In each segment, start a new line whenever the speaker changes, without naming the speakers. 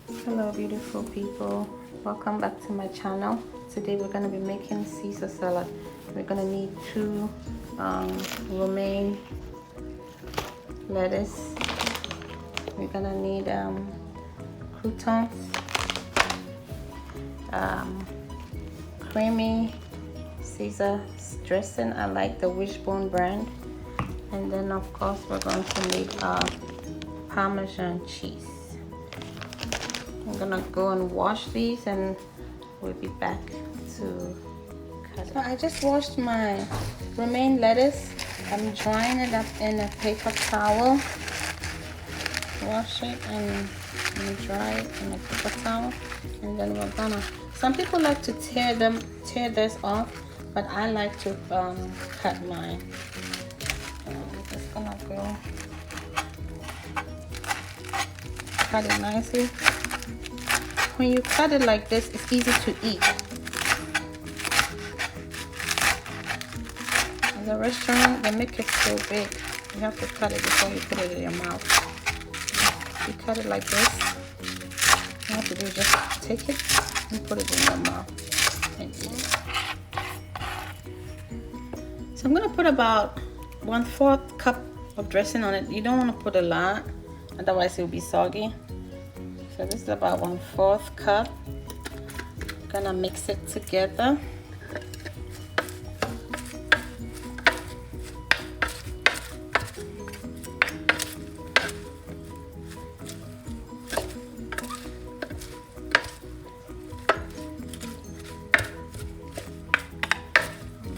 Hello beautiful people, welcome back to my channel. Today we're going to be making Caesar salad. We're going to need two romaine lettuce. We're going to need croutons, creamy Caesar dressing. I like the wishbone brand. And then of course we're going to need Parmesan cheese. I'm gonna go and wash these and we'll be back to cut it. So I just washed my romaine lettuce. I'm drying it up in a paper towel. Wash it and dry it in a paper towel. And then we're gonna, some people like to tear this off, but I like to cut mine. I'm just gonna go cut it nicely. When you cut it like this, it's easy to eat. In the restaurant, they make it so big. You have to cut it before you put it in your mouth. You cut it like this. You have to do is just take it and put it in your mouth and eat it. So I'm gonna put about 1/4 cup of dressing on it. You don't want to put a lot, otherwise it will be soggy. So this is about 1/4 cup. I'm gonna mix it together.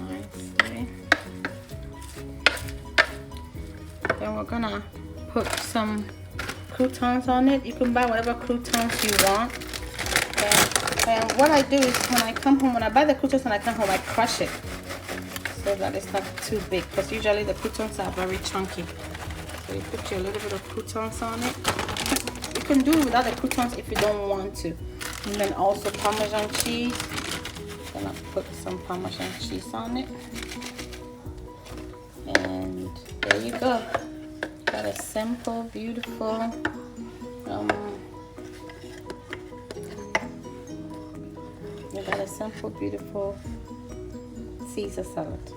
Nicely. Then we're gonna put some croutons on it. You can buy whatever croutons you want. And what I do is when I come home, when I buy the croutons and I come home, I crush it so that it's not too big, because usually the croutons are very chunky. So you put your little bit of croutons on it. You can do without the croutons if you don't want to. And then also Parmesan cheese. I'm gonna put some Parmesan cheese on it. And there you go. Got a simple, beautiful Caesar salad.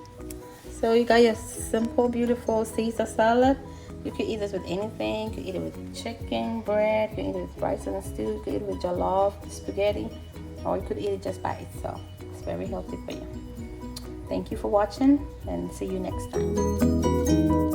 So you got your simple, beautiful Caesar salad. You can eat this with anything. You can eat it with chicken, bread. You can eat it with rice and stew. You can eat it with jollof, spaghetti, or you could eat it just by itself. It's very healthy for you. Thank you for watching, and see you next time.